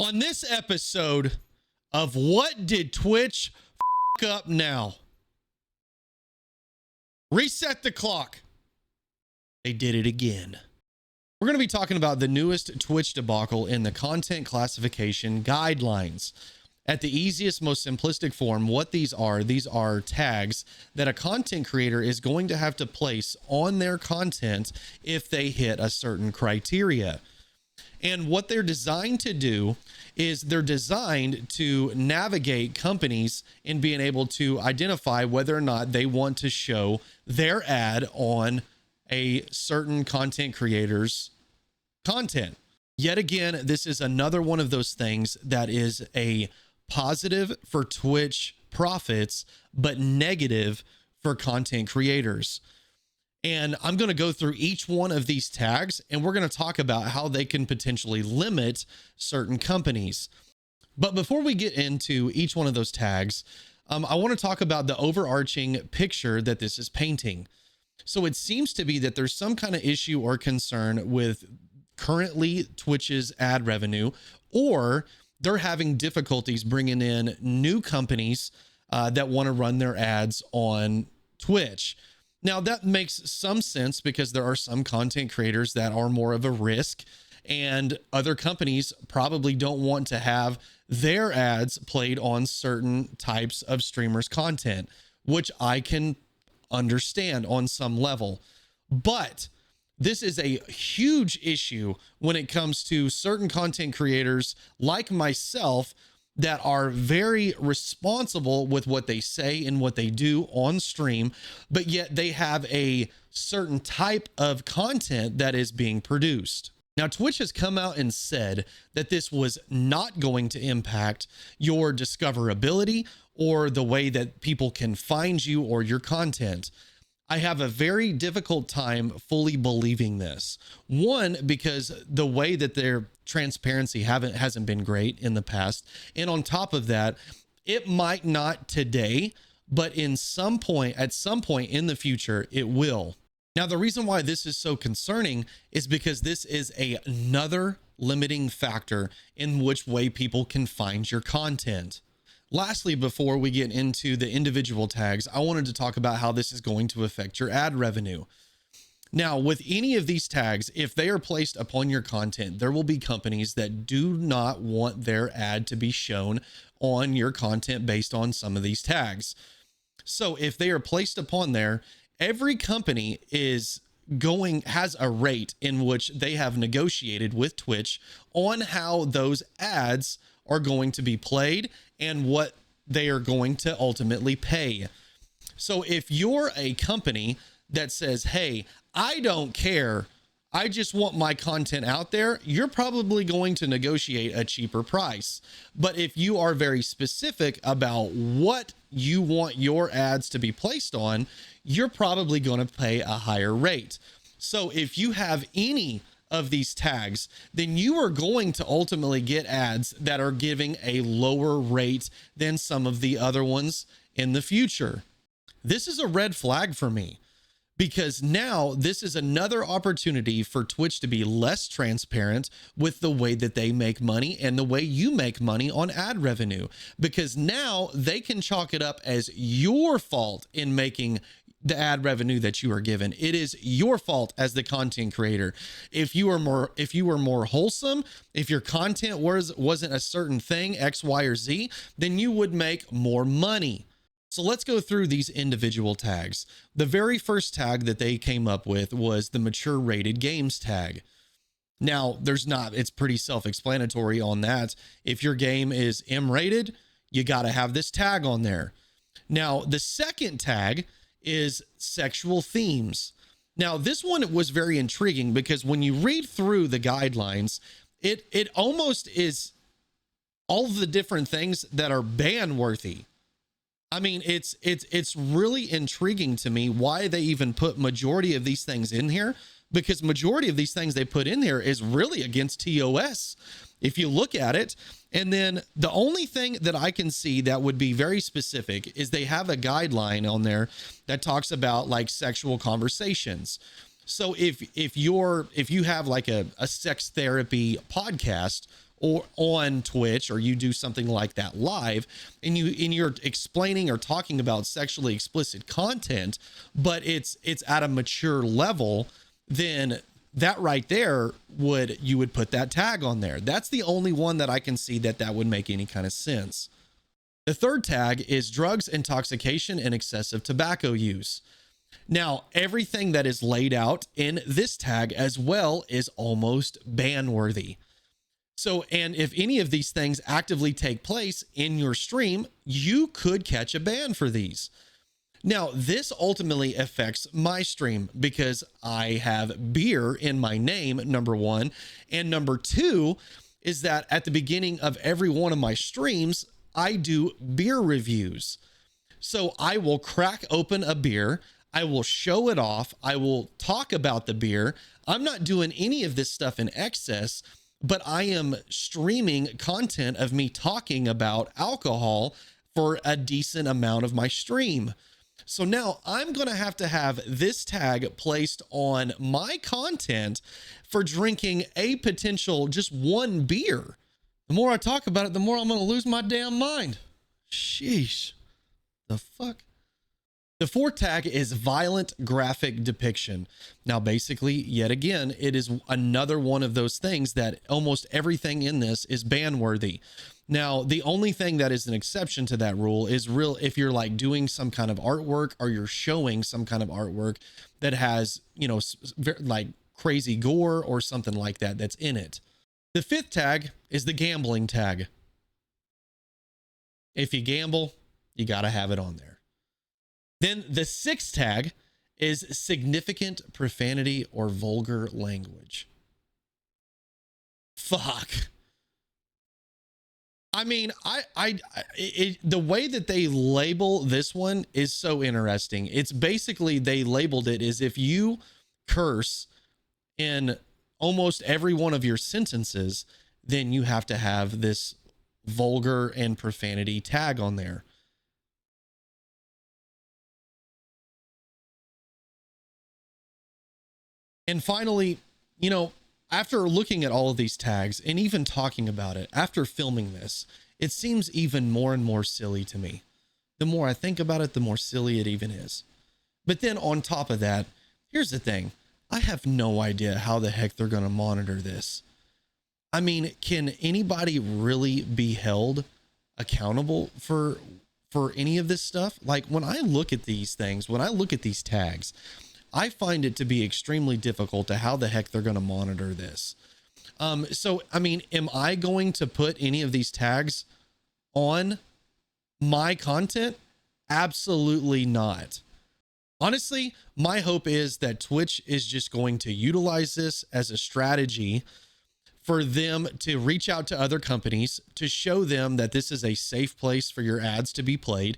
On this episode of What Did Twitch F Up Now? Reset the clock. They did it again. We're going to be talking about the newest Twitch debacle in the content classification guidelines. At the easiest, most simplistic form, what these are tags that a content creator is going to have to place on their content if they hit a certain criteria. And what they're designed to do is they're designed to navigate companies in being able to identify whether or not they want to show their ad on a certain content creator's content. Yet again, this is another one of those things that is a positive for Twitch profits, but negative for content creators. And I'm going to go through each one of these tags and we're going to talk about how they can potentially limit certain companies. But before we get into each one of those tags, I want to talk about the overarching picture that this is painting. So it seems to be that there's some kind of issue or concern with currently Twitch's ad revenue, or they're having difficulties bringing in new companies that want to run their ads on Twitch. Now that makes some sense because there are some content creators that are more of a risk, and other companies probably don't want to have their ads played on certain types of streamers' content, which I can understand on some level. But this is a huge issue when it comes to certain content creators like myself that are very responsible with what they say and what they do on stream, but yet they have a certain type of content that is being produced. Now, Twitch has come out and said that this was not going to impact your discoverability or the way that people can find you or your content. I have a very difficult time fully believing this. One, because the way that their transparency hasn't been great in the past. And on top of that, it might not today, but at some point in the future, it will. Now, the reason why this is so concerning is because this is another limiting factor in which way people can find your content. Lastly, before we get into the individual tags, I wanted to talk about how this is going to affect your ad revenue. Now, with any of these tags, if they are placed upon your content, there will be companies that do not want their ad to be shown on your content based on some of these tags. So if they are placed upon there, every company has a rate in which they have negotiated with Twitch on how those ads are going to be played and what they are going to ultimately pay. So if you're a company that says, hey, I don't care, I just want my content out there, you're probably going to negotiate a cheaper price. But if you are very specific about what you want your ads to be placed on, you're probably going to pay a higher rate. So if you have any of these tags, then you are going to ultimately get ads that are giving a lower rate than some of the other ones in the future. This is a red flag for me, because now this is another opportunity for Twitch to be less transparent with the way that they make money and the way you make money on ad revenue, because now they can chalk it up as your fault in making the ad revenue that you are given. It is your fault as the content creator. If you were more wholesome, if your content wasn't a certain thing, X, Y, or Z, then you would make more money. So let's go through these individual tags. The very first tag that they came up with was the mature rated games tag. Now, it's pretty self-explanatory on that. If your game is M rated, you got to have this tag on there. Now, the second tag is sexual themes. Now, this one was very intriguing because when you read through the guidelines, it almost is all of the different things that are ban worthy. I mean, it's really intriguing to me why they even put majority of these things in here, because majority of these things they put in here is really against TOS if you look at it. And then the only thing that I can see that would be very specific is they have a guideline on there that talks about like sexual conversations. So if you have like a sex therapy podcast or on Twitch, or you do something like that live, and you're explaining or talking about sexually explicit content, but it's at a mature level, then that right there you would put that tag on there. That's the only one that I can see that would make any kind of sense. The third tag is drugs, intoxication, and excessive tobacco use. Now, everything that is laid out in this tag as well is almost ban worthy. So, and if any of these things actively take place in your stream, you could catch a ban for these. Now, this ultimately affects my stream because I have beer in my name, number one. And number two is that at the beginning of every one of my streams, I do beer reviews. So I will crack open a beer. I will show it off. I will talk about the beer. I'm not doing any of this stuff in excess, but I am streaming content of me talking about alcohol for a decent amount of my stream. So now I'm going to have this tag placed on my content for drinking a potential just one beer. The more I talk about it, the more I'm going to lose my damn mind. Sheesh. The fuck? The fourth tag is violent graphic depiction. Now, basically, yet again, it is another one of those things that almost everything in this is ban worthy. Now, the only thing that is an exception to that rule is if you're like doing some kind of artwork or you're showing some kind of artwork that has, you know, like crazy gore or something like that that's in it. The fifth tag is the gambling tag. If you gamble, you got to have it on there. Then the sixth tag is significant profanity or vulgar language. Fuck. I mean, the way that they label this one is so interesting. It's basically, they labeled it as if you curse in almost every one of your sentences, then you have to have this vulgar and profanity tag on there. And finally, you know, after looking at all of these tags and even talking about it, after filming this, it seems even more and more silly to me. The more I think about it, the more silly it even is. But then on top of that, here's the thing. I have no idea how the heck they're going to monitor this. I mean, can anybody really be held accountable for any of this stuff? Like, when I look at these things, when I look at these tags, I find it to be extremely difficult to how the heck they're going to monitor this. So, I mean, am I going to put any of these tags on my content? Absolutely not. Honestly, my hope is that Twitch is just going to utilize this as a strategy for them to reach out to other companies to show them that this is a safe place for your ads to be played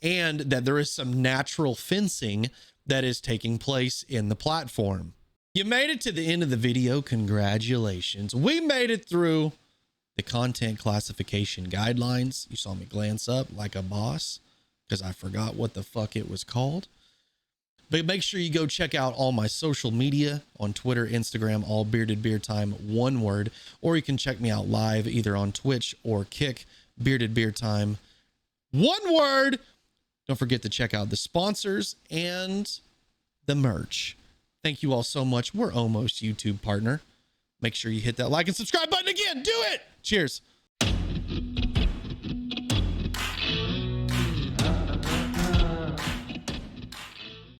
and that there is some natural fencing that is taking place in the platform. You made it to the end of the video. Congratulations. We made it through the content classification guidelines. You saw me glance up like a boss because I forgot what the fuck it was called. But make sure you go check out all my social media on Twitter, Instagram, all Bearded Beer Time, one word, or you can check me out live either on Twitch or Kick, Bearded Beer Time, one word. Don't forget to check out the sponsors and the merch. Thank you all so much. We're almost YouTube partner. Make sure you hit that like and subscribe button again. Do it. Cheers.